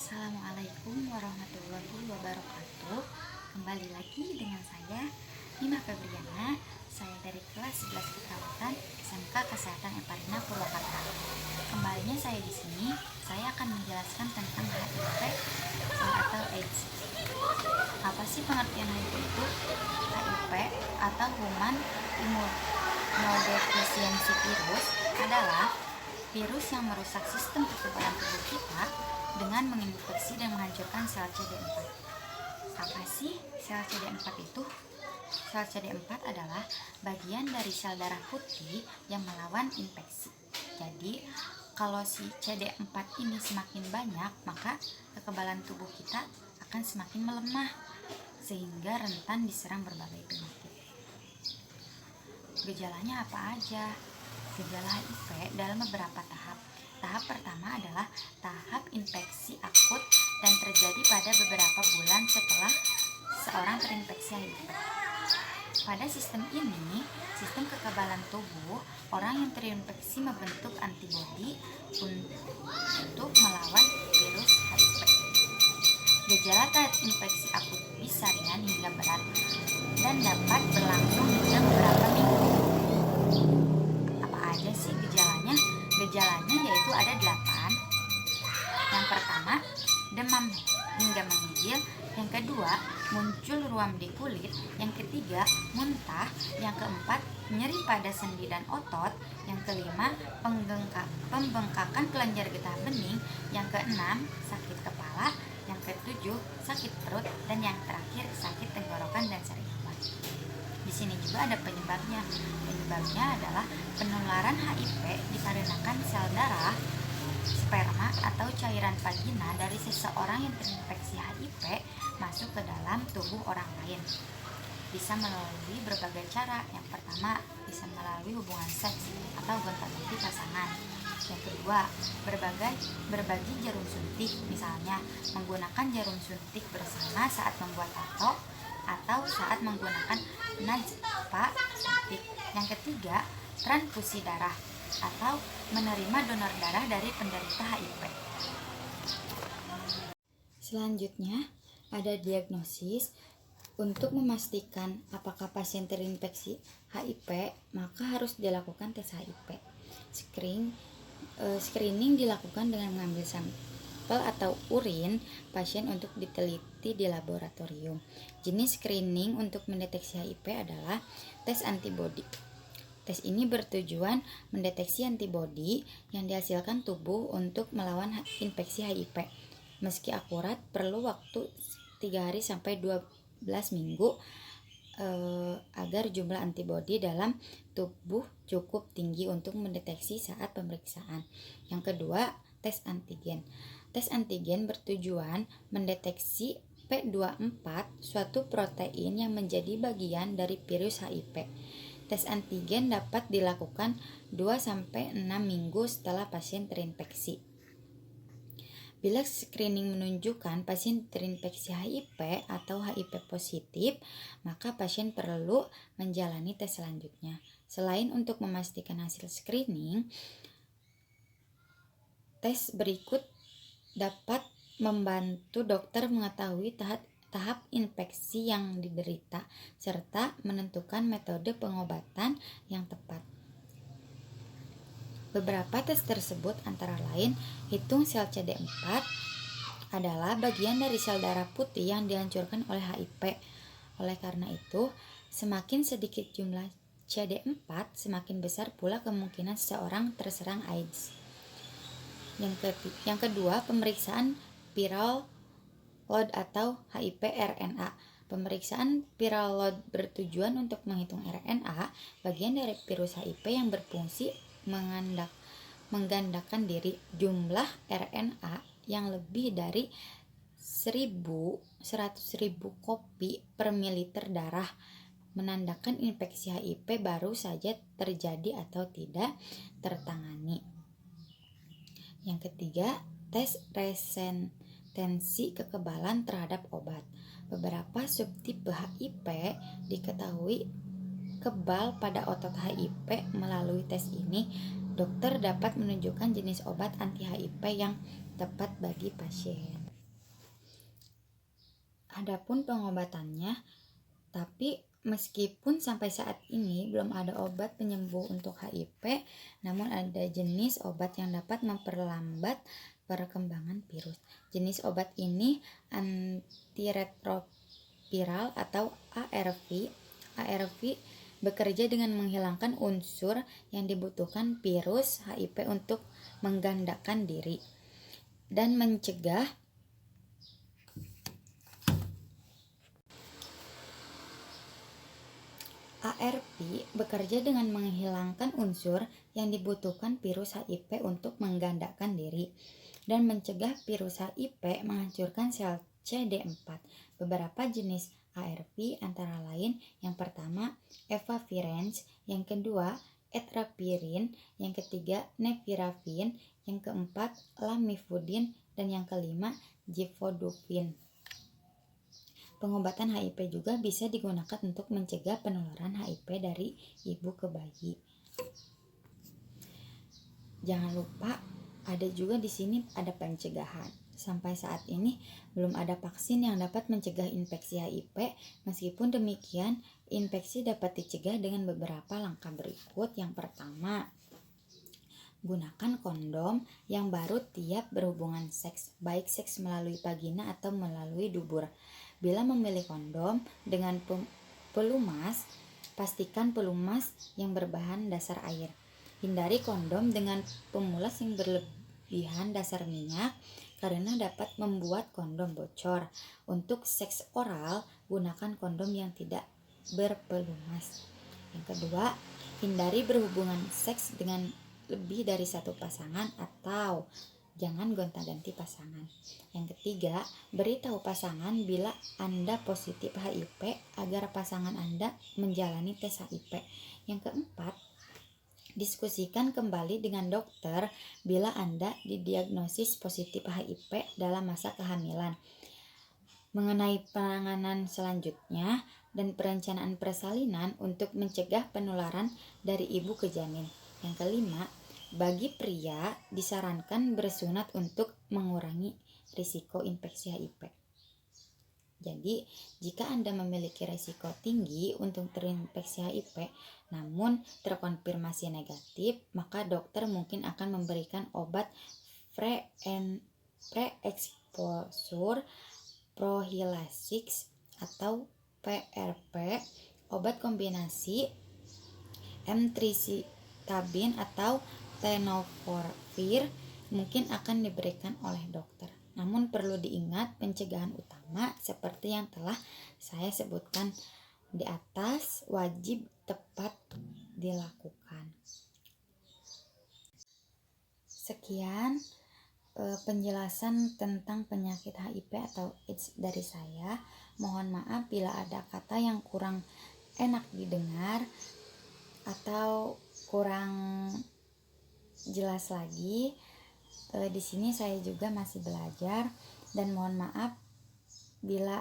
Assalamualaikum warahmatullahi wabarakatuh. Kembali lagi dengan saya Nima Febriana. Saya dari kelas 11 Keperawatan SMK Kesehatan Eparina Purwakarta. Kembalinya saya di sini, saya akan menjelaskan tentang HIV atau AIDS. Apa sih pengertian HIV itu? HIV atau Human Immunodeficiency Virus adalah virus yang merusak sistem kekebalan tubuh kita dengan menginfeksi dan menghancurkan sel CD4. Apa sih sel CD4 itu? Sel CD4 adalah bagian dari sel darah putih yang melawan infeksi. Jadi, kalau si CD4 ini semakin banyak, maka kekebalan tubuh kita akan semakin melemah sehingga rentan diserang berbagai penyakit. Gejalanya apa aja? Gejala HIV dalam beberapa tahap. Tahap pertama adalah tahap infeksi akut dan terjadi pada beberapa bulan setelah seorang terinfeksi HIV. Pada sistem ini, sistem kekebalan tubuh orang yang terinfeksi membentuk antibodi untuk melawan virus HIV. Gejala tahap infeksi akut bisa ringan hingga berat dan dapat berlangsung hingga beberapa minggu. Apa aja sih gejalanya? Gejalanya yaitu ada 8. Yang pertama, demam hingga menggigil. Yang kedua, muncul ruam di kulit. Yang ketiga, muntah. Yang keempat, nyeri pada sendi dan otot. Yang kelima, pembengkakan kelenjar getah bening. Yang keenam, sakit kepala. Yang ketujuh, sakit perut. Dan yang terakhir, sakit tenggorokan dan sering haus. Di sini juga ada penyebabnya. Penyebabnya adalah penularan HIV dikarenakan sel darah, sperma atau cairan vagina dari seseorang yang terinfeksi HIV masuk ke dalam tubuh orang lain. Bisa melalui berbagai cara. Yang pertama, bisa melalui hubungan seks atau gonta-ganti pasangan. Yang kedua, berbagi jarum suntik, misalnya menggunakan jarum suntik bersama saat membuat tato atau saat menggunakan najpa suntik. Yang ketiga, transfusi darah atau menerima donor darah dari penderita HIV. Selanjutnya, ada diagnosis. Untuk memastikan apakah pasien terinfeksi HIV, maka harus dilakukan tes HIV. Screening dilakukan dengan mengambil sampel atau urin pasien untuk diteliti di laboratorium. Jenis screening untuk mendeteksi HIV adalah tes antibodi. Tes ini bertujuan mendeteksi antibodi yang dihasilkan tubuh untuk melawan infeksi HIV. Meski akurat, perlu waktu 3 hari sampai 12 minggu agar jumlah antibodi dalam tubuh cukup tinggi untuk mendeteksi saat pemeriksaan. Yang kedua, tes antigen. Tes antigen bertujuan mendeteksi P24, suatu protein yang menjadi bagian dari virus HIV. Tes antigen dapat dilakukan 2-6 minggu setelah pasien terinfeksi. Bila screening menunjukkan pasien terinfeksi HIV atau HIV positif, maka pasien perlu menjalani tes selanjutnya. Selain untuk memastikan hasil screening, tes berikut dapat membantu dokter mengetahui tahap infeksi yang diderita serta menentukan metode pengobatan yang tepat. Beberapa tes tersebut antara lain hitung sel CD4 adalah bagian dari sel darah putih yang dihancurkan oleh HIV. Oleh karena itu, semakin sedikit jumlah CD4, semakin besar pula kemungkinan seseorang terserang AIDS. Yang kedua, pemeriksaan viral load atau HIV RNA. Pemeriksaan viral load bertujuan untuk menghitung RNA, bagian dari virus HIV yang berfungsi menggandakan diri. Jumlah RNA yang lebih dari 100.000 kopi per mililiter darah menandakan infeksi HIV baru saja terjadi atau tidak tertangani. Yang ketiga, tes resistensi kekebalan terhadap obat. Beberapa subtipe HIV diketahui kebal pada otot HIV. Melalui tes ini, dokter dapat menunjukkan jenis obat anti-HIV yang tepat bagi pasien. Adapun pengobatannya, tapi meskipun sampai saat ini belum ada obat penyembuh untuk HIV, namun ada jenis obat yang dapat memperlambat perkembangan virus. Jenis obat ini antiretroviral atau ARV. ARV bekerja dengan menghilangkan unsur yang dibutuhkan virus HIV untuk menggandakan diri dan mencegah ARV bekerja dengan menghilangkan unsur yang dibutuhkan virus HIV untuk menggandakan diri dan mencegah virus HIV menghancurkan sel CD4. Beberapa jenis ARV antara lain yang pertama efavirenz, yang kedua etrapirin, yang ketiga nevirapin, yang keempat lamivudin, dan yang kelima gifodufin. Pengobatan HIV juga bisa digunakan untuk mencegah penularan HIV dari ibu ke bayi. Jangan lupa ada juga di sini ada pencegahan. Sampai saat ini belum ada vaksin yang dapat mencegah infeksi HIV. Meskipun demikian, infeksi dapat dicegah dengan beberapa langkah berikut. Yang pertama, gunakan kondom yang baru tiap berhubungan seks, baik seks melalui vagina atau melalui dubur. Bila memilih kondom dengan pelumas, pastikan pelumas yang berbahan dasar air. Hindari kondom dengan pemulas yang berlebihan dasar minyak karena dapat membuat kondom bocor. Untuk seks oral, gunakan kondom yang tidak berpelumas. Yang kedua, hindari berhubungan seks dengan lebih dari satu pasangan atau jangan gonta-ganti pasangan. Yang ketiga, beritahu pasangan bila Anda positif HIV agar pasangan Anda menjalani tes HIV. Yang keempat, diskusikan kembali dengan dokter bila Anda didiagnosis positif HIV dalam masa kehamilan. Mengenai penanganan selanjutnya dan perencanaan persalinan untuk mencegah penularan dari ibu ke janin. Yang kelima, bagi pria disarankan bersunat untuk mengurangi risiko infeksi HIV. Jadi, jika Anda memiliki risiko tinggi untuk terinfeksi HIV namun terkonfirmasi negatif, maka dokter mungkin akan memberikan obat pre-exposure prophylaxis atau PRP, obat kombinasi emtricitabine atau tenofovir mungkin akan diberikan oleh dokter. Namun perlu diingat pencegahan utama seperti yang telah saya sebutkan di atas wajib tepat dilakukan. Sekian penjelasan tentang penyakit HIV atau AIDS dari saya. Mohon maaf bila ada kata yang kurang enak didengar atau kurang jelas lagi. Di sini saya juga masih belajar dan mohon maaf bila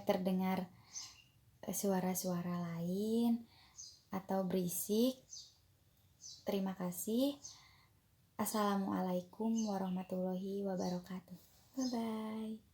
terdengar suara-suara lain atau berisik. Terima kasih. Assalamualaikum warahmatullahi wabarakatuh. Bye bye.